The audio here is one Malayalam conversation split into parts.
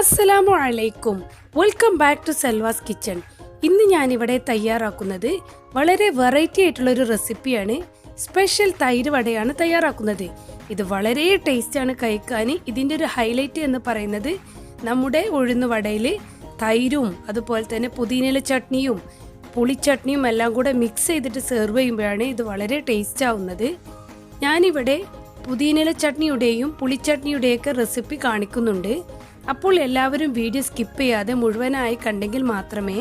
Assalamualaikum. Welcome back to Salva's Kitchen. ഇന്ന് ഞാനിവിടെ തയ്യാറാക്കുന്നത് വളരെ വെറൈറ്റി ആയിട്ടുള്ള ഒരു റെസിപ്പിയാണ്. സ്പെഷ്യൽ തൈര് വടയാണ് തയ്യാറാക്കുന്നത്. ഇത് വളരെ ടേസ്റ്റാണ് കഴിക്കാൻ. ഇതിൻ്റെ ഒരു ഹൈലൈറ്റ് എന്ന് പറയുന്നത് നമ്മുടെ ഉഴുന്ന് വടയിൽ തൈരും അതുപോലെ തന്നെ പുതിനയില ചട്നിയും പുളിച്ചട്നിയും എല്ലാം കൂടെ മിക്സ് ചെയ്തിട്ട് സെർവ് ചെയ്യുമ്പോഴാണ് ഇത് വളരെ ടേസ്റ്റ് ആവുന്നത്. ഞാനിവിടെ പുതിനയില ചട്നിയുടെയും പുളിച്ചട്നിയുടെയൊക്കെ റെസിപ്പി കാണിക്കുന്നുണ്ട്. അപ്പോൾ എല്ലാവരും വീഡിയോ സ്കിപ്പ് ചെയ്യാതെ മുഴുവനായി കണ്ടെങ്കിൽ മാത്രമേ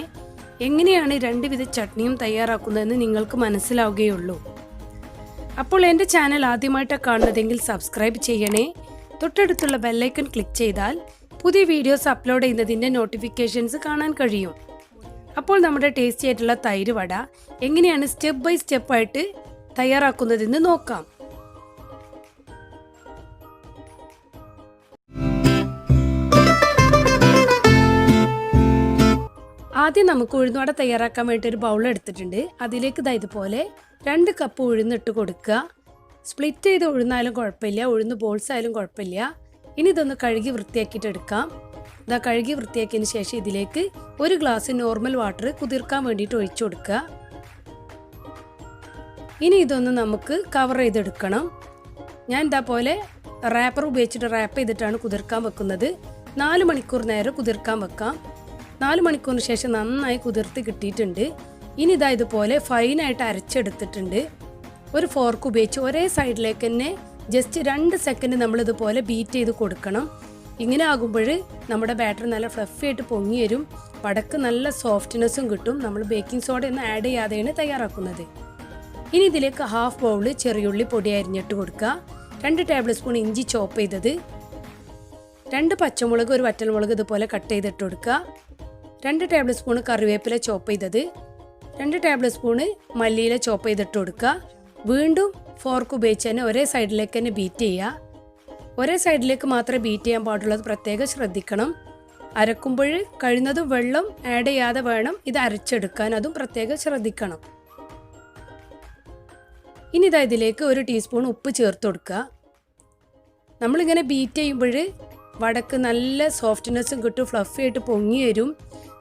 എങ്ങനെയാണ് രണ്ടുവിധ ചട്നിയും തയ്യാറാക്കുന്നതെന്ന് നിങ്ങൾക്ക് മനസ്സിലാവുകയുള്ളൂ. അപ്പോൾ എൻ്റെ ചാനൽ ആദ്യമായിട്ടാണ് കാണുന്നതെങ്കിൽ സബ്സ്ക്രൈബ് ചെയ്യണേ. തൊട്ടടുത്തുള്ള ബെല്ലൈക്കൺ ക്ലിക്ക് ചെയ്താൽ പുതിയ വീഡിയോസ് അപ്ലോഡ് ചെയ്യുന്നതിൻ്റെ നോട്ടിഫിക്കേഷൻസ് കാണാൻ കഴിയും. അപ്പോൾ നമ്മുടെ ടേസ്റ്റി ആയിട്ടുള്ള തൈര് വട എങ്ങനെയാണ് സ്റ്റെപ്പ് ബൈ സ്റ്റെപ്പായിട്ട് തയ്യാറാക്കുന്നതെന്ന് നോക്കാം. ആദ്യം നമുക്ക് ഉഴുന്നുവട തയ്യാറാക്കാൻ വേണ്ടി ഒരു ബൗൾ എടുത്തിട്ടുണ്ട്. അതിലേക്ക് ഇതുപോലെ 2 കപ്പ് ഉഴുന്നിട്ട് കൊടുക്കുക. സ്പ്ലിറ്റ് ചെയ്ത് ഉഴുന്നാലും കുഴപ്പമില്ല, ഉഴുന്ന് ബോൾസ് ആയാലും കുഴപ്പമില്ല. ഇനി ഇതൊന്ന് കഴുകി വൃത്തിയാക്കിയിട്ട് എടുക്കാം. കഴുകി വൃത്തിയാക്കിയതിന് ശേഷം ഇതിലേക്ക് 1 ഗ്ലാസ് നോർമൽ വാട്ടർ കുതിർക്കാൻ വേണ്ടിയിട്ട് ഒഴിച്ചു കൊടുക്കുക. ഇനി ഇതൊന്ന് നമുക്ക് കവർ ചെയ്തെടുക്കണം. ഞാൻ ഇതേപോലെ റാപ്പർ ഉപയോഗിച്ചിട്ട് റാപ്പ് ചെയ്തിട്ടാണ് കുതിർക്കാൻ വെക്കുന്നത്. 4 മണിക്കൂർ നേരം കുതിർക്കാൻ വെക്കാം. 4 മണിക്കൂറിന് ശേഷം നന്നായി കുതിർത്ത് കിട്ടിയിട്ടുണ്ട്. ഇനി ഇതുപോലെ ഫൈനായിട്ട് അരച്ചെടുത്തിട്ടുണ്ട്. ഒരു ഫോർക്ക് ഉപയോഗിച്ച് ഒരേ സൈഡിലേക്ക് തന്നെ ജസ്റ്റ് 2 സെക്കൻഡ് നമ്മളിതുപോലെ ബീറ്റ് ചെയ്ത് കൊടുക്കണം. ഇങ്ങനെ ആകുമ്പോൾ നമ്മുടെ ബാറ്റർ നല്ല ഫ്ലഫി ആയിട്ട് പൊങ്ങി വരും. വടക്ക് നല്ല സോഫ്റ്റ്നെസ്സും കിട്ടും. നമ്മൾ ബേക്കിംഗ് സോഡ ഒന്നും ആഡ് ചെയ്യാതെയാണ് തയ്യാറാക്കുന്നത്. ഇനി ഇതിലേക്ക് ഹാഫ് ബൗൾ ചെറിയുള്ളി പൊടി അരിഞ്ഞിട്ട് കൊടുക്കുക. 2 ടേബിൾ സ്പൂൺ ഇഞ്ചി ചോപ്പ് ചെയ്തത്, 2 പച്ചമുളക്, 1 വറ്റൽമുളക് ഇതുപോലെ കട്ട് ചെയ്തിട്ട് കൊടുക്കുക. 2 ടേബിൾ സ്പൂൺ കറിവേപ്പില ചോപ്പ് ചെയ്തത്, 2 ടേബിൾ സ്പൂണ് മല്ലിയില ചോപ്പ് ചെയ്തിട്ട് കൊടുക്കുക. വീണ്ടും ഫോർക്ക് ഉപയോഗിച്ച് തന്നെ ഒരേ സൈഡിലേക്ക് തന്നെ ബീറ്റ് ചെയ്യുക. ഒരേ സൈഡിലേക്ക് മാത്രമേ ബീറ്റ് ചെയ്യാൻ പാടുള്ളത് പ്രത്യേകം ശ്രദ്ധിക്കണം. അരക്കുമ്പോൾ കഴിയുന്നതും വെള്ളം ആഡ് ചെയ്യാതെ വേണം ഇത് അരച്ചെടുക്കാൻ, അതും പ്രത്യേകം ശ്രദ്ധിക്കണം. ഇനി ഇതിലേക്ക് 1 ടീസ്പൂൺ ഉപ്പ് ചേർത്ത് കൊടുക്കുക. നമ്മളിങ്ങനെ ബീറ്റ് ചെയ്യുമ്പോൾ വടക്ക് നല്ല സോഫ്റ്റ്നെസ്സും കിട്ടും, ഫ്ലഫി ആയിട്ട് പൊങ്ങി വരും.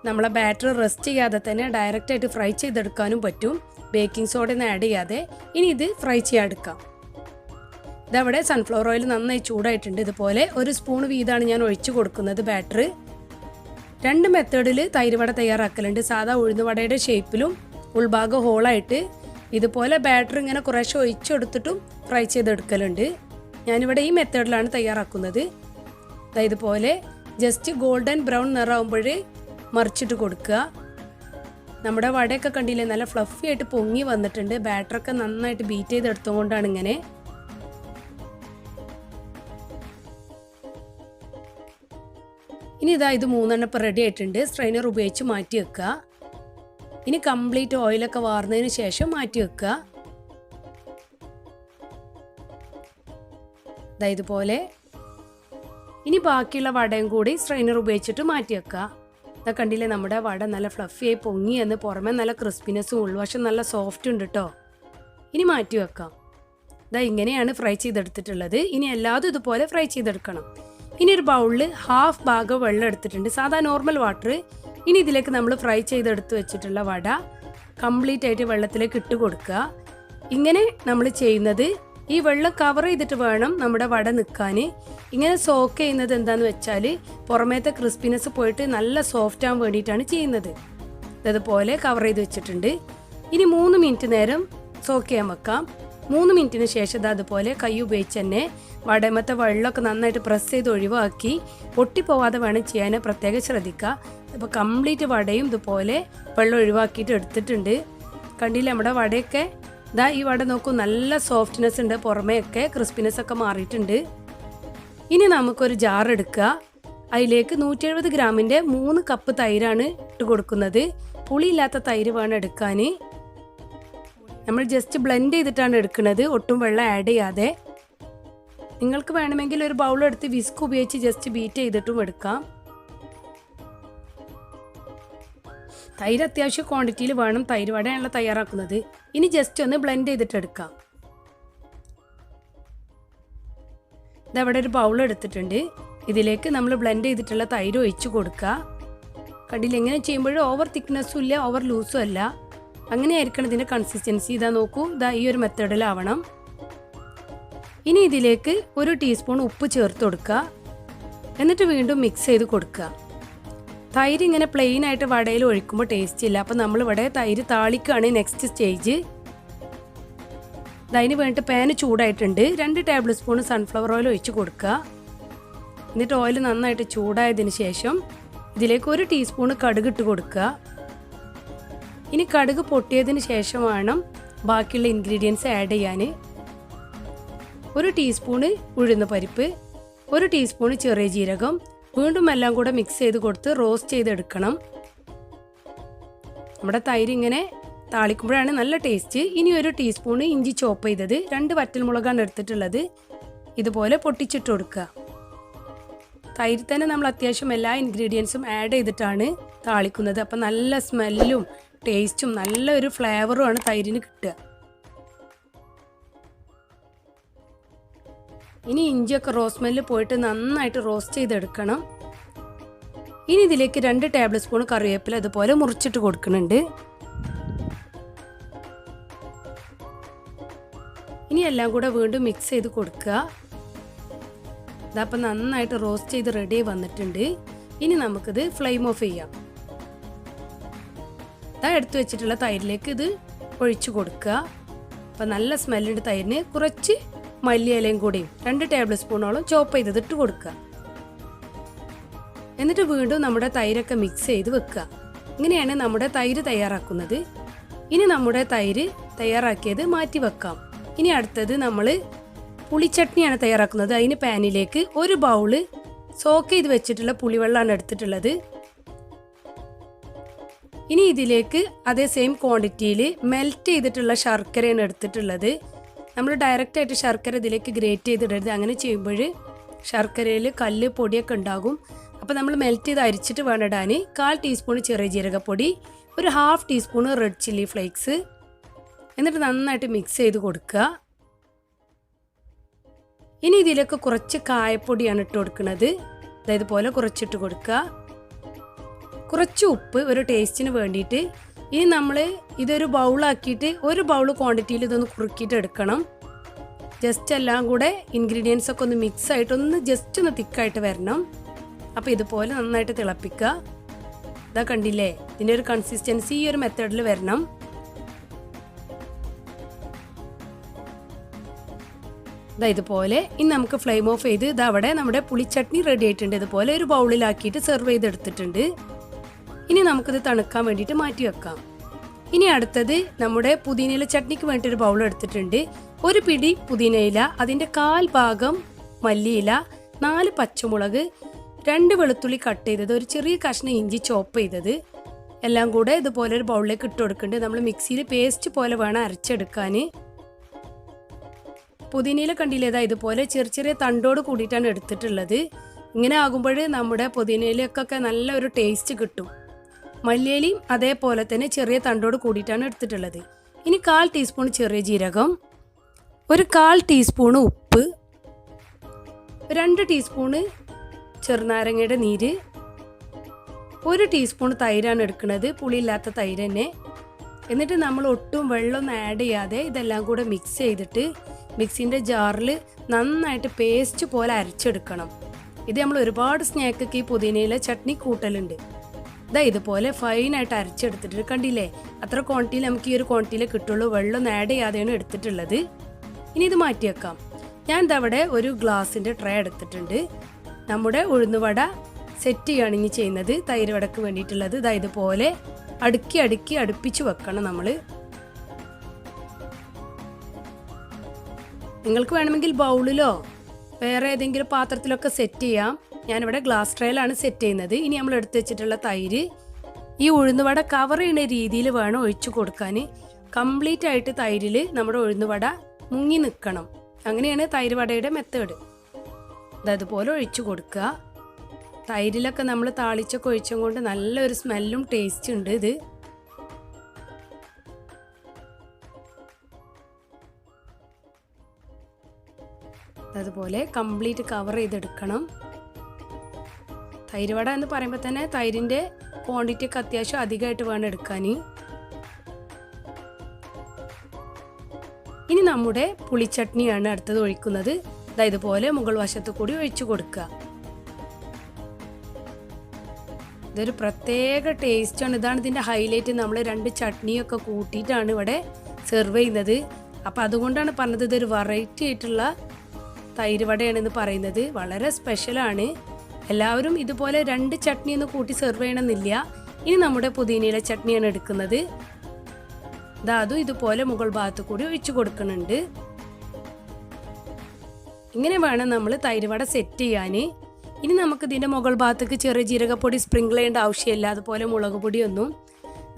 നമ്മളെ ബാറ്റർ റെസ്റ്റ് ചെയ്യാതെ തന്നെ ഡയറക്റ്റായിട്ട് ഫ്രൈ ചെയ്തെടുക്കാനും പറ്റും, ബേക്കിംഗ് സോഡ ഒന്നും ആഡ് ചെയ്യാതെ. ഇനി ഇത് ഫ്രൈ ചെയ്യാതെടുക്കാം. ഇതവിടെ സൺഫ്ലവർ ഓയിൽ നന്നായി ചൂടായിട്ടുണ്ട്. ഇതുപോലെ 1 സ്പൂൺ വീതമാണ് ഞാൻ ഒഴിച്ചു കൊടുക്കുന്നത് ബാറ്റർ. 2 മെത്തേഡിൽ തൈര് വട തയ്യാറാക്കലുണ്ട്. സാധാ ഉഴുന്നുവടയുടെ ഷേപ്പിലും ഉൾഭാഗം ഹോളായിട്ട് ഇതുപോലെ ബാറ്റർ ഇങ്ങനെ കുറേശ്ശെ ഒഴിച്ചെടുത്തിട്ടും ഫ്രൈ ചെയ്തെടുക്കലുണ്ട്. ഞാനിവിടെ ഈ മെത്തേഡിലാണ് തയ്യാറാക്കുന്നത്. ഇതുപോലെ ജസ്റ്റ് ഗോൾഡൻ ബ്രൗൺ നിറാവുമ്പോൾ മറിച്ചിട്ട് കൊടുക്കുക. നമ്മുടെ വടയൊക്കെ കണ്ടില്ലേ, നല്ല ഫ്ലഫി ആയിട്ട് പൊങ്ങി വന്നിട്ടുണ്ട്. ബാറ്ററൊക്കെ നന്നായിട്ട് ബീറ്റ് ചെയ്തെടുത്തുകൊണ്ടാണ് ഇങ്ങനെ. ഇനി ഇത് 3 ഇപ്പോൾ റെഡി ആയിട്ടുണ്ട്. സ്ട്രെയിനർ ഉപയോഗിച്ച് മാറ്റി വെക്കുക. ഇനി കംപ്ലീറ്റ് ഓയിലൊക്കെ വാർന്നതിന് ശേഷം മാറ്റി വെക്കുക. ഇതുപോലെ ഇനി ബാക്കിയുള്ള വടയും കൂടി സ്ട്രെയിനർ ഉപയോഗിച്ചിട്ട് മാറ്റി വെക്കുക. കണ്ടില്ലേ, നമ്മുടെ വട നല്ല ഫ്ലഫിയായി പൊങ്ങി എന്ന്, പുറമെ നല്ല ക്രിസ്പിനെസ്സും ഉൾവശം നല്ല സോഫ്റ്റ് ഉണ്ട് കേട്ടോ. ഇനി മാറ്റി വെക്കാം. ഇങ്ങനെയാണ് ഫ്രൈ ചെയ്തെടുത്തിട്ടുള്ളത്. ഇനി എല്ലാതും ഇതുപോലെ ഫ്രൈ ചെയ്തെടുക്കണം. ഇനി ഒരു ബൗളിൽ ഹാഫ് ഭാഗം വെള്ളം എടുത്തിട്ടുണ്ട്, സാധാ നോർമൽ വാട്ടർ. ഇനി ഇതിലേക്ക് നമ്മൾ ഫ്രൈ ചെയ്തെടുത്ത് വെച്ചിട്ടുള്ള വട കംപ്ലീറ്റ് ആയിട്ട് വെള്ളത്തിലേക്ക് ഇട്ട് കൊടുക്കുക. ഇങ്ങനെ നമ്മൾ ചെയ്യുന്നത് ഈ വെള്ളം കവർ ചെയ്തിട്ട് വേണം നമ്മുടെ വട നിൽക്കാൻ. ഇങ്ങനെ സോക്ക് ചെയ്യുന്നത് എന്താണെന്ന് വെച്ചാൽ പുറമേത്തെ ക്രിസ്പിനെസ് പോയിട്ട് നല്ല സോഫ്റ്റ് ആകാൻ വേണ്ടിയിട്ടാണ് ചെയ്യുന്നത്. ഇതുപോലെ കവർ ചെയ്ത് വെച്ചിട്ടുണ്ട്. ഇനി 3 മിനിറ്റ് നേരം സോക്ക് ചെയ്യാൻ വെക്കാം. 3 മിനിറ്റിന് ശേഷം അതുപോലെ കൈ ഉപയോഗിച്ച് തന്നെ വടമത്തെ വെള്ളമൊക്കെ നന്നായിട്ട് പ്രസ് ചെയ്ത് ഒഴിവാക്കി പൊട്ടിപ്പോവാതെ വേണം ചെയ്യാൻ, പ്രത്യേകം ശ്രദ്ധിക്കുക. ഇപ്പോൾ കംപ്ലീറ്റ് വടയും ഇതുപോലെ വെള്ളം ഒഴിവാക്കിയിട്ട് എടുത്തിട്ടുണ്ട്. കണ്ടില്ല, നമ്മുടെ വടയൊക്കെ ഈ വട നോക്കൂ, നല്ല സോഫ്റ്റ്നെസ് ഉണ്ട്, പുറമേയൊക്കെ ക്രിസ്പിനെസ് ഒക്കെ മാറിയിട്ടുണ്ട്. ഇനി നമുക്കൊരു ജാർ എടുക്കുക. അതിലേക്ക് 170 ഗ്രാമിൻ്റെ 3 കപ്പ് തൈരാണ് ഇട്ട് കൊടുക്കുന്നത്. പുളിയില്ലാത്ത തൈര് വേണം എടുക്കാൻ. നമ്മൾ ജസ്റ്റ് ബ്ലെൻഡ് ചെയ്തിട്ടാണ് എടുക്കുന്നത്, ഒട്ടും വെള്ളം ആഡ് ചെയ്യാതെ. നിങ്ങൾക്ക് വേണമെങ്കിൽ ഒരു ബൗളെടുത്ത് വിസ്ക് ഉപയോഗിച്ച് ജസ്റ്റ് ബീറ്റ് ചെയ്തിട്ടും എടുക്കാം. തൈര് അത്യാവശ്യം ക്വാണ്ടിറ്റിയിൽ വേണം, തൈര് വടയാണല്ലോ തയ്യാറാക്കുന്നത്. ഇനി ജസ്റ്റ് ഒന്ന് ബ്ലെൻഡ് ചെയ്തിട്ട് എടുക്കാം. ഇതവിടെ ഒരു ബൗൾ എടുത്തിട്ടുണ്ട്. ഇതിലേക്ക് നമ്മൾ ബ്ലെൻഡ് ചെയ്തിട്ടുള്ള തൈര് ഒഴിച്ച് കൊടുക്കുക. കണ്ടില്ല, എങ്ങനെ ചെയ്യുമ്പോഴും ഓവർ തിക്നെസ്സും ഇല്ല ഓവർ ലൂസും അല്ല, അങ്ങനെ ആയിരിക്കണം ഇതിൻ്റെ കൺസിസ്റ്റൻസി. ഇതാ നോക്കൂ, ഇതാ ഈ ഒരു മെത്തേഡിലാവണം. ഇനി ഇതിലേക്ക് 1 ടീസ്പൂൺ ഉപ്പ് ചേർത്ത് കൊടുക്കുക. എന്നിട്ട് വീണ്ടും മിക്സ് ചെയ്ത് കൊടുക്കുക. തൈര് ഇങ്ങനെ പ്ലെയിൻ ആയിട്ട് വടയിൽ ഒഴിക്കുമ്പോൾ ടേസ്റ്റ് ഇല്ല. അപ്പോൾ നമ്മളിവിടെ തൈര് താളിക്കുകയാണ് നെക്സ്റ്റ് സ്റ്റേജ്. അതിന് വേണ്ടിയിട്ട് പാന് ചൂടായിട്ടുണ്ട്. 2 ടേബിൾ സ്പൂൺ സൺഫ്ലവർ ഓയിൽ ഒഴിച്ച് കൊടുക്കുക. എന്നിട്ട് ഓയിൽ നന്നായിട്ട് ചൂടായതിന് ശേഷം ഇതിലേക്ക് 1 ടീസ്പൂൺ കടുക് ഇട്ട് കൊടുക്കുക. ഇനി കടുക് പൊട്ടിയതിന് ശേഷം വേണം ബാക്കിയുള്ള ഇൻഗ്രീഡിയൻസ് ആഡ് ചെയ്യാൻ. 1 ടീസ്പൂണ് ഉഴുന്ന് പരിപ്പ്, 1 ടീസ്പൂൺ ചെറിയ ജീരകം, വീണ്ടും എല്ലാം കൂടെ മിക്സ് ചെയ്ത് കൊടുത്ത് റോസ്റ്റ് ചെയ്തെടുക്കണം. നമ്മുടെ തൈര് ഇങ്ങനെ താളിക്കുമ്പോഴാണ് നല്ല ടേസ്റ്റ്. ഇനി 1 ടീസ്പൂൺ ഇഞ്ചി ചോപ്പ് ചെയ്തത്, 2 വറ്റൽമുളകാണ് എടുത്തിട്ടുള്ളത്, ഇതുപോലെ പൊട്ടിച്ചിട്ട് കൊടുക്കുക. തൈര് തന്നെ നമ്മൾ അത്യാവശ്യം എല്ലാ ഇൻഗ്രീഡിയൻസും ആഡ് ചെയ്തിട്ടാണ് താളിക്കുന്നത്. അപ്പം നല്ല സ്മെല്ലും ടേസ്റ്റും നല്ലൊരു ഫ്ലേവറുമാണ് തൈരിന് കിട്ടുക. ഇനി ഇഞ്ചിയൊക്കെ റോസ് സ്മെല്ല് പോയിട്ട് നന്നായിട്ട് റോസ്റ്റ് ചെയ്തെടുക്കണം. ഇനി ഇതിലേക്ക് 2 ടേബിൾ സ്പൂൺ കറിവേപ്പില അതുപോലെ മുറിച്ചിട്ട് കൊടുക്കുന്നുണ്ട്. ഇനി എല്ലാം കൂടെ വീണ്ടും മിക്സ് ചെയ്ത് കൊടുക്കുക. ഇതപ്പം നന്നായിട്ട് റോസ്റ്റ് ചെയ്ത് റെഡി ആയി വന്നിട്ടുണ്ട്. ഇനി നമുക്കിത് ഫ്ലെയിം ഓഫ് ചെയ്യാം. ഇതാ എടുത്തു വെച്ചിട്ടുള്ള തൈരിലേക്ക് ഇത് ഒഴിച്ചു കൊടുക്കുക. അപ്പം നല്ല സ്മെല്ലുണ്ട് തൈരിന്. കുറച്ച് മല്ലിയിലയും കൂടിയും 2 ടേബിൾ സ്പൂണോളം ചോപ്പ് ചെയ്തിട്ട് കൊടുക്കുക. എന്നിട്ട് വീണ്ടും നമ്മുടെ തൈരൊക്കെ മിക്സ് ചെയ്ത് വെക്കുക. ഇങ്ങനെയാണ് നമ്മുടെ തൈര് തയ്യാറാക്കുന്നത്. ഇനി നമ്മുടെ തൈര് തയ്യാറാക്കിയത് മാറ്റി വെക്കാം. ഇനി അടുത്തത് നമ്മൾ പുളിച്ചട്നിയാണ് തയ്യാറാക്കുന്നത്. അതിന് പാനിലേക്ക് 1 ബൗള് സോക്ക് ചെയ്ത് വെച്ചിട്ടുള്ള പുളിവെള്ളമാണ് എടുത്തിട്ടുള്ളത്. ഇനി ഇതിലേക്ക് അതേ സെയിം ക്വാണ്ടിറ്റിയിൽ മെൽറ്റ് ചെയ്തിട്ടുള്ള ശർക്കരയാണ് എടുത്തിട്ടുള്ളത്. നമ്മൾ ഡയറക്റ്റായിട്ട് ശർക്കര ഇതിലേക്ക് ഗ്രേറ്റ് ചെയ്തിടരുത്. അങ്ങനെ ചെയ്യുമ്പോൾ ശർക്കരയിൽ കല്ല് പൊടിയൊക്കെ ഉണ്ടാകും. അപ്പോൾ നമ്മൾ മെൽറ്റ് ചെയ്ത് അരിച്ചിട്ട് വേണം ഇടാൻ. 1/4 ടീസ്പൂൺ ചെറിയ ജീരകപ്പൊടി, 1/2 ടീസ്പൂൺ റെഡ് ചില്ലി ഫ്ലേക്സ്. എന്നിട്ട് നന്നായിട്ട് മിക്സ് ചെയ്ത് കൊടുക്കുക. ഇനി ഇതിലേക്ക് കുറച്ച് കായപ്പൊടിയാണ് ഇട്ട് കൊടുക്കുന്നത്. ഇതുപോലെ കുറച്ചിട്ട് കൊടുക്കുക. കുറച്ച് ഉപ്പ് ഒരു ടേസ്റ്റിന് വേണ്ടിയിട്ട്. ഇനി നമ്മൾ ഇതൊരു ബൗളാക്കിയിട്ട് 1 ബൗൾ ക്വാണ്ടിറ്റിയിൽ ഇതൊന്ന് കുറുക്കിയിട്ട് എടുക്കണം. ജസ്റ്റ് എല്ലാം കൂടെ ഇൻഗ്രീഡിയൻസ് ഒക്കെ ഒന്ന് മിക്സ് ആയിട്ട് ജസ്റ്റ് ഒന്ന് തിക്കായിട്ട് വരണം. അപ്പോൾ ഇതുപോലെ നന്നായിട്ട് തിളപ്പിക്കുക. ഇതാ കണ്ടില്ലേ, ഇതിൻ്റെ ഒരു കൺസിസ്റ്റൻസി ഈ ഒരു മെത്തേഡിൽ വരണം. ഇതുപോലെ ഇനി നമുക്ക് ഫ്ലെയിം ഓഫ് ചെയ്ത് ഇതവിടെ നമ്മുടെ പുളിച്ചട്നി റെഡി ആയിട്ടുണ്ട്. ഇതുപോലെ ഒരു ബൗളിലാക്കിയിട്ട് സെർവ് ചെയ്തെടുത്തിട്ടുണ്ട്. ഇനി നമുക്കിത് തണുക്കാൻ വേണ്ടിയിട്ട് മാറ്റി വെക്കാം. ഇനി അടുത്തത് നമ്മുടെ പുതിനയില ചട്നിക്ക് വേണ്ടിയിട്ട് ഒരു ബൗൾ എടുത്തിട്ടുണ്ട്. 1 പിടി പുതിനയില, അതിൻ്റെ 1/4 ഭാഗം മല്ലിയില, 4 പച്ചമുളക്, 2 വെളുത്തുള്ളി കട്ട് ചെയ്തത്, ഒരു ചെറിയ കഷ്ണം ഇഞ്ചി ചോപ്പ് ചെയ്തത്, എല്ലാം കൂടെ ഇതുപോലെ ഒരു ബൗളിലേക്ക് ഇട്ട് കൊടുക്കുന്നുണ്ട്. നമ്മൾ മിക്സിയിൽ പേസ്റ്റ് പോലെ വേണം അരച്ചെടുക്കാൻ. പുതിനയില കണ്ടില്ലേതാ ഇതുപോലെ ചെറിയ ചെറിയ തണ്ടോട് കൂടിയിട്ടാണ് എടുത്തിട്ടുള്ളത്. ഇങ്ങനെ ആകുമ്പോൾ നമ്മുടെ പുതിനയിലക്കൊക്കെ നല്ലൊരു ടേസ്റ്റ് കിട്ടും. മല്ലിയിലയും അതേപോലെ തന്നെ ചെറിയ തണ്ടോട് കൂടിയിട്ടാണ് എടുത്തിട്ടുള്ളത്. ഇനി 1/4 ടീസ്പൂൺ ചെറിയ ജീരകം, ഒരു 1/4 ടീസ്പൂൺ ഉപ്പ്, 2 ടീസ്പൂണ് ചെറുനാരങ്ങയുടെ നീര്, 1 ടീസ്പൂൺ തൈരാണ് എടുക്കുന്നത്, പുളിയില്ലാത്ത തൈര് തന്നെ. എന്നിട്ട് നമ്മൾ ഒട്ടും വെള്ളമൊന്നും ആഡ് ചെയ്യാതെ ഇതെല്ലാം കൂടെ മിക്സ് ചെയ്തിട്ട് മിക്സിൻ്റെ ജാറിൽ നന്നായിട്ട് പേസ്റ്റ് പോലെ അരച്ചെടുക്കണം. ഇത് നമ്മൾ ഒരുപാട് സ്നാക്കൊക്കെ ഈ പുതിനയില ചട്നി കൂട്ടലുണ്ട്. ഇതുപോലെ ഫൈനായിട്ട് അരച്ചെടുത്തിട്ട് കണ്ടില്ലേ, അത്ര ക്വാണ്ടിറ്റിയിൽ നമുക്ക് ഈ ഒരു ക്വാണ്ടിറ്റിയിൽ കിട്ടുള്ളൂ. വെള്ളം ആഡ് ചെയ്യാതെയാണ് എടുത്തിട്ടുള്ളത്. ഇനി ഇത് മാറ്റി വെക്കാം. ഞാൻ ഇതവിടെ ഒരു ഗ്ലാസിൻ്റെ ട്രേ എടുത്തിട്ടുണ്ട്. നമ്മുടെ ഉഴുന്നുവട സെറ്റ് ചെയ്യുകയാണ് ഇനി ചെയ്യുന്നത്. തൈര് വടക്ക് വേണ്ടിയിട്ടുള്ളത് ഇതുപോലെ അടുപ്പിച്ച് വെക്കണം നമ്മൾ. നിങ്ങൾക്ക് വേണമെങ്കിൽ ബൗളിലോ വേറെ ഏതെങ്കിലും പാത്രത്തിലൊക്കെ സെറ്റ് ചെയ്യാം. ഞാനിവിടെ ഗ്ലാസ് ട്രേയിലാണ് സെറ്റ് ചെയ്യുന്നത്. ഇനി നമ്മൾ എടുത്ത് വെച്ചിട്ടുള്ള തൈര് ഈ ഉഴുന്നുവട കവർ ചെയ്യുന്ന രീതിയിൽ വേണം ഒഴിച്ചു കൊടുക്കാൻ. കംപ്ലീറ്റ് ആയിട്ട് തൈരിൽ നമ്മുടെ ഉഴുന്നുവട മുങ്ങി നിൽക്കണം. അങ്ങനെയാണ് തൈര് വടയുടെ മെത്തേഡ്. അതുപോലെ ഒഴിച്ചു കൊടുക്കുക. തൈരിലൊക്കെ നമ്മൾ താളിച്ചൊക്കെ ഒഴിച്ചും കൊണ്ട് നല്ലൊരു സ്മെല്ലും ടേസ്റ്റ് ഉണ്ട്. ഇത് അതുപോലെ കംപ്ലീറ്റ് കവർ ചെയ്തെടുക്കണം. തൈര് വട എന്ന് പറയുമ്പോൾ തന്നെ തൈരിൻ്റെ ക്വാണ്ടിറ്റി ഒക്കെ അത്യാവശ്യം അധികമായിട്ട് വേണം എടുക്കാൻ. ഇനി നമ്മുടെ പുളിച്ചട്നിയാണ് അടുത്തത് ഒഴിക്കുന്നത്. ഇതുപോലെ മുകൾ വശത്ത് കൂടി ഒഴിച്ചു കൊടുക്കുക. ഇതൊരു പ്രത്യേക ടേസ്റ്റാണ്. ഇതാണ് ഇതിൻ്റെ ഹൈലൈറ്റ്. നമ്മൾ 2 ചട്നിയൊക്കെ കൂട്ടിയിട്ടാണ് ഇവിടെ സെർവ് ചെയ്യുന്നത്. അപ്പോൾ അതുകൊണ്ടാണ് പറഞ്ഞത് ഇതൊരു വെറൈറ്റി ആയിട്ടുള്ള തൈര് വടയാണെന്ന് പറയുന്നത്. വളരെ സ്പെഷ്യലാണ്. എല്ലാവരും ഇതുപോലെ 2 ചട്നിയൊന്നും കൂട്ടി സെർവ് ചെയ്യണമെന്നില്ല. ഇനി നമ്മുടെ പുതിനയില ചട്നിയാണ് എടുക്കുന്നത്. അതും ഇതുപോലെ മുകൾ ഭാഗത്ത് കൂടി ഒഴിച്ചു കൊടുക്കുന്നുണ്ട്. ഇങ്ങനെ വേണം നമ്മൾ തൈര് വട സെറ്റ് ചെയ്യാൻ. ഇനി നമുക്ക് ഇതിൻ്റെ മുകൾ ഭാഗത്തേക്ക് ചെറിയ ജീരകപ്പൊടി സ്പ്രിങ്കിൾ ചെയ്യേണ്ട ആവശ്യമില്ല. അതുപോലെ മുളക് പൊടിയൊന്നും.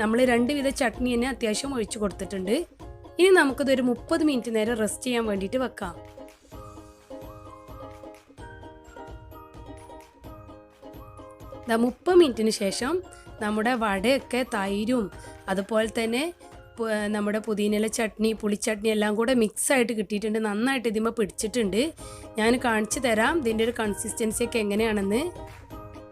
നമ്മൾ 2 വിധ ചട്നി തന്നെ അത്യാവശ്യം ഒഴിച്ചു കൊടുത്തിട്ടുണ്ട്. ഇനി നമുക്കിതൊരു 30 മിനിറ്റ് നേരം റെസ്റ്റ് ചെയ്യാൻ വേണ്ടിയിട്ട് വെക്കാം. 30 മിനിറ്റിന് ശേഷം നമ്മുടെ വടയൊക്കെ തൈരും അതുപോലെ തന്നെ നമ്മുടെ പുതിനയില ചട്നി പുളിച്ചട്നി എല്ലാം കൂടെ മിക്സ് ആയിട്ട് കിട്ടിയിട്ടുണ്ട്. നന്നായിട്ട് ഇതിന്മേൽ പിടിച്ചിട്ടുണ്ട്. ഞാൻ കാണിച്ചു തരാം ഇതിൻ്റെ ഒരു കൺസിസ്റ്റൻസി ഒക്കെ എങ്ങനെയാണെന്ന്.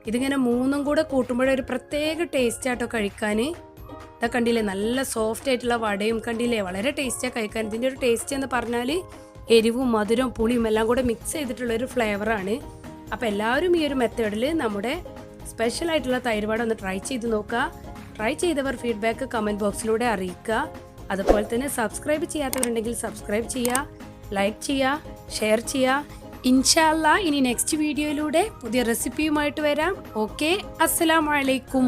ഇതിങ്ങനെ 3ഉം കൂടെ കൂട്ടുമ്പോഴൊരു പ്രത്യേക ടേസ്റ്റ് ആട്ടോ കഴിക്കാൻ. ഇതൊക്കെ കണ്ടില്ലേ, നല്ല സോഫ്റ്റ് ആയിട്ടുള്ള വടയും കണ്ടില്ലേ, വളരെ ടേസ്റ്റാണ് കഴിക്കാൻ. ഇതിൻ്റെ ഒരു ടേസ്റ്റ് എന്ന് പറഞ്ഞാൽ എരിവും മധുരവും പുളിയും എല്ലാം കൂടെ മിക്സ് ചെയ്തിട്ടുള്ളൊരു ഫ്ലേവറാണ്. അപ്പോൾ എല്ലാവരും ഈ ഒരു മെത്തേഡിൽ നമ്മുടെ സ്പെഷ്യൽ ആയിട്ടുള്ള തൈര് വട ഒന്ന് ട്രൈ ചെയ്ത് നോക്കുക. ട്രൈ ചെയ്തവർ ഫീഡ്ബാക്ക് കമൻറ്റ് ബോക്സിലൂടെ അറിയിക്കുക. അതുപോലെ തന്നെ സബ്സ്ക്രൈബ് ചെയ്യാത്തവരുണ്ടെങ്കിൽ സബ്സ്ക്രൈബ് ചെയ്യുക, ലൈക്ക് ചെയ്യുക, ഷെയർ ചെയ്യുക. ഇൻഷാ അല്ലാ ഇനി നെക്സ്റ്റ് വീഡിയോയിലൂടെ പുതിയ റെസിപ്പിയുമായിട്ട് വരാം. ഓക്കെ, അസ്സലാമു അലൈക്കും.